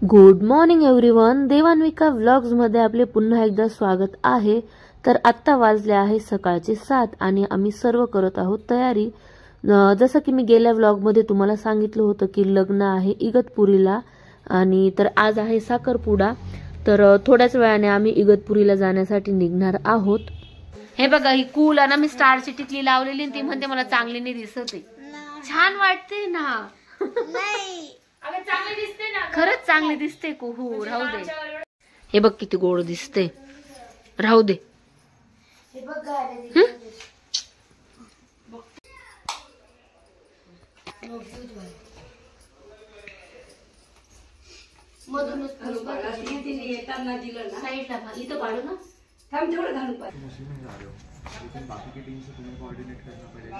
Good morning everyone. Devanvika व्लॉग्समध्ये आपले पुन्हा एकदा स्वागत आहे. तर आत्ता वाजले आहे सकाळचे 7 आणि आम्ही सर्व करत आहोत तयारी. जसं की मी गेल्या व्लॉगमध्ये तुम्हाला सांगितलं होतं की लग्न आहे इगतपुरीला आणि तर आज आहे साखरपुडा. तर थोड्याच वेळाने आम्ही इगतपुरीला जाण्यासाठी निघणार आहोत. हे बघा, ही कूल आणि मी स्टारची टिकली लावलेली ती म्हणते मला चांगली नाही दिसत आहे. छान वाटते ना? नाही अगं चांगली दिसते ना. खरंच चांगली दिसते कुहू. राहू दे. हे बघ किती गोड दिसते. राहू दे. हे बघ गाडी मधूनच येताना दिलं ना साईडला इथं काढू ना. थांब तेवढं घालू पाहिजे. बाकी की टीम से तुम्हें कोऑर्डिनेट करना पड़ेगा.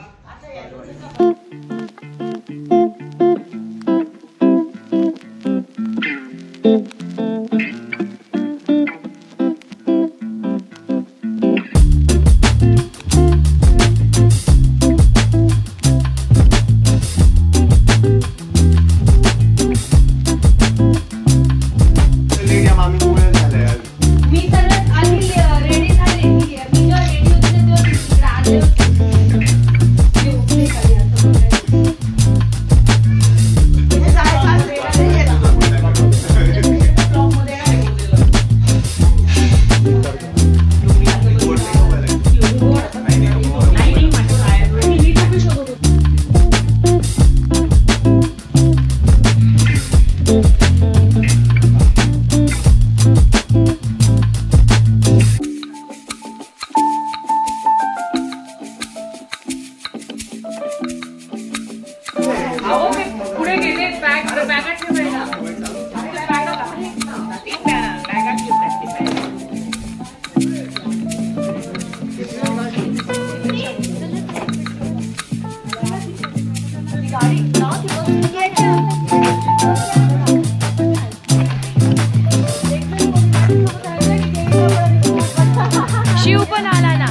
शिव पण आला ना.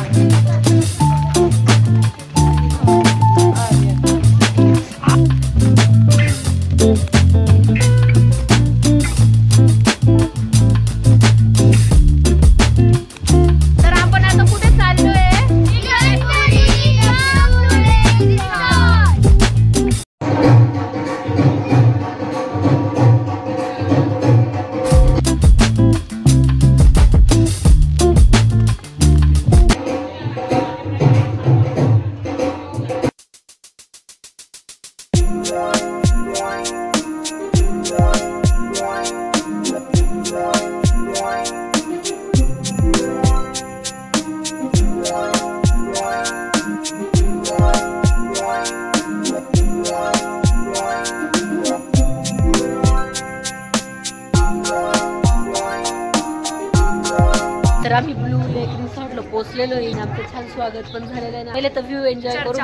तर आपण आता कुठे चाललोय? तर आम्ही ब्लू लेक रिसॉर्टला पोहोचलेलो आहे. आमचं छान स्वागत पण झालेलं आहे. पहिले तर व्ह्यू एन्जॉय करू.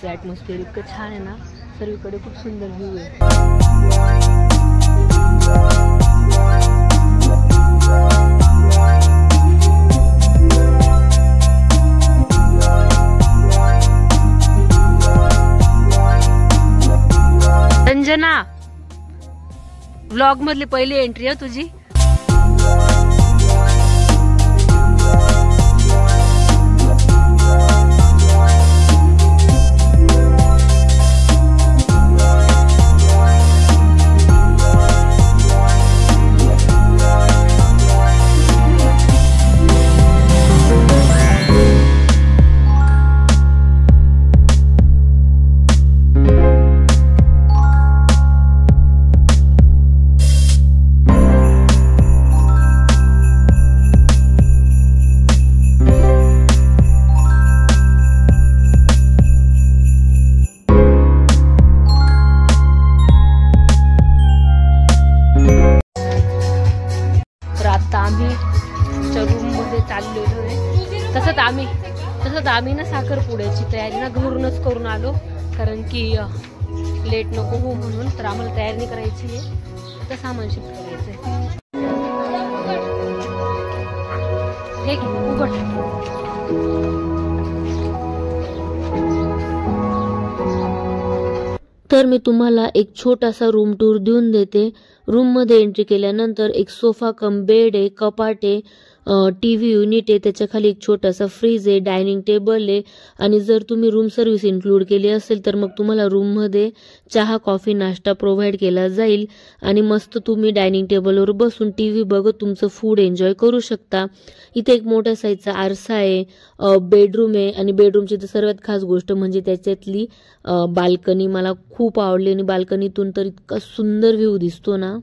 ॲटमॉस्फिअर इतकं छान आहे ना. सर्वीकडे खूप सुंदर व्ह्यू आहे. रंजना, व्लॉग मधली पहिली एंट्री आहे तुझी. च्या रूम मध्ये चाललेलो आहे. तसंच आम्ही ना साखरपुड्याची तयारी ना घरूनच करून आलो, कारण की लेट नको हो म्हणून. तर आम्हाला तयारी नाही करायची आहे, तर सामान शिफ्ट करायचंय. हे उघड. तर मी तुम्हाला एक छोटासा रूम टूर देऊन देते. रूम मध्ये एंट्री केल्यानंतर एक सोफा कम बेड आहे, कपाट आहे, टीव्ही युनिट आहे, त्याच्या खाली एक छोटासा फ्रीज आहे, डायनिंग टेबल आहे. आणि जर तुम्ही रूम सर्व्हिस इन्क्लूड केली असेल तर मग तुम्हाला रूम मध्ये चहा, कॉफी, नाश्ता प्रोव्हाइड केला जाईल. आणि मस्त तुम्ही डायनिंग टेबलवर बसून टीव्ही बघत तुमचं फूड एन्जॉय करू शकता. इथे एक मोठ्या साईजचा आरसा आहे, बेडरूम आहे. आणि बेडरूमची तर सर्वात खास गोष्ट म्हणजे त्याच्यातली बाल्कनी मला खूप आवडली. आणि बाल्कनीतून तर इतका सुंदर व्ह्यू दिसतो ना.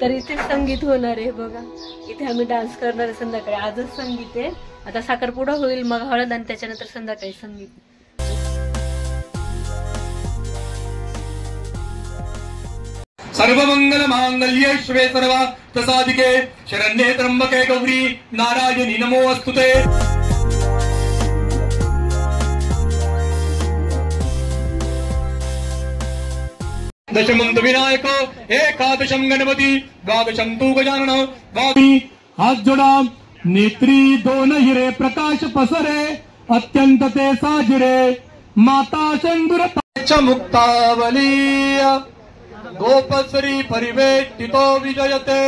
तर इथे संगीत होणार आहे बघा. इथे आम्ही डान्स करणार आहे संध्याकाळी. आजच संगीत आहे, आता साखरपुडा होईल, मग हळद, आणि त्याच्यानंतर संध्याकाळी संगीत. सर्वमंगल मांगल्ये शिवे सर्वार्थ साधिके शरण्ये त्र्यंबके गौरी नारायणी नमोस्तुते. दशमंत विनायक एकादशम गणपती द्वादशम तू गजानन द्वादशी. हात जोडा. नेत्री दोन हिरे प्रकाश पसरे अत्यंत ते साजिरे माता शंदुर मुक्तावली गोपश्री परिवेष्टितो विजयते.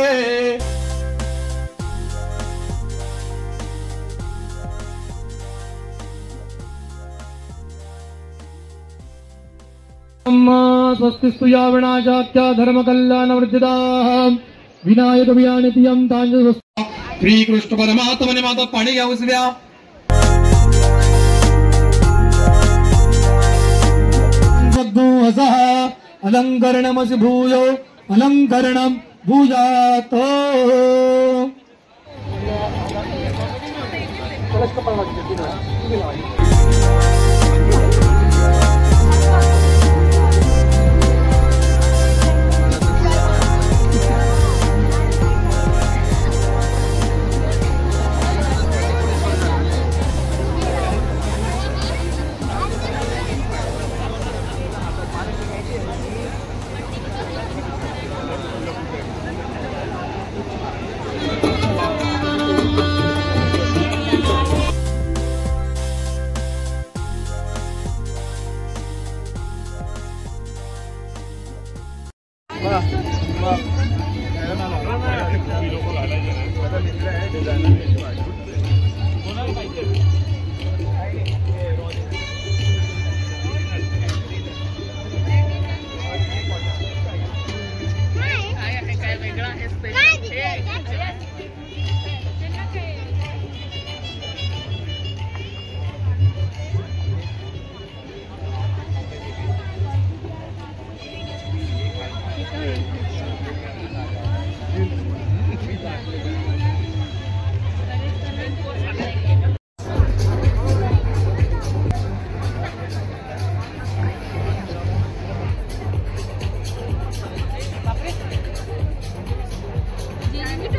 स्वस्तिस्तु या विनाशाख्या धर्म कल्याण वर्धिता विनायक वियानित्यं तांजस्व. श्रीकृष्ण परमात्मने माता पाणी घ्या उचल्या. अलंकरणमसि भूयो अलंकरणं भूयातो.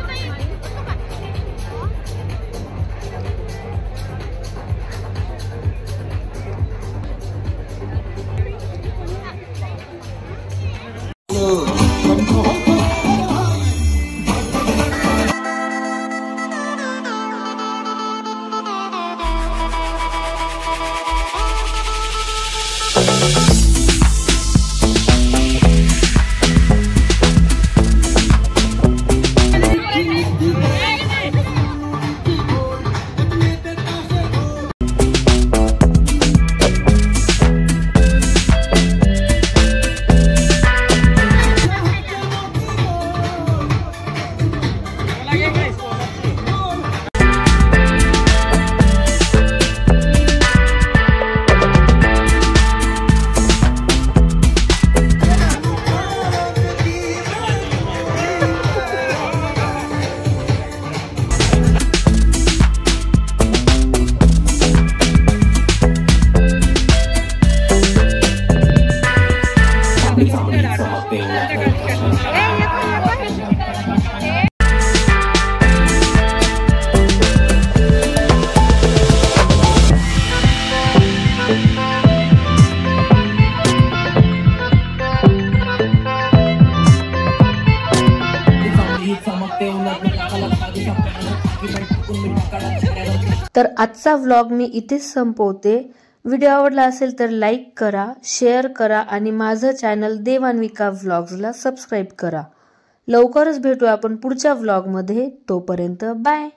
बापरे. तर आजचा व्लॉग मी इथेच संपवते. व्हिडिओ आवडला असेल तर लाईक करा, शेअर करा आणि माझं चॅनल देवान्विका व्लॉग्सला सबस्क्राईब करा. लवकरच भेटू आपण पुढच्या व्लॉगमध्ये. तोपर्यंत बाय.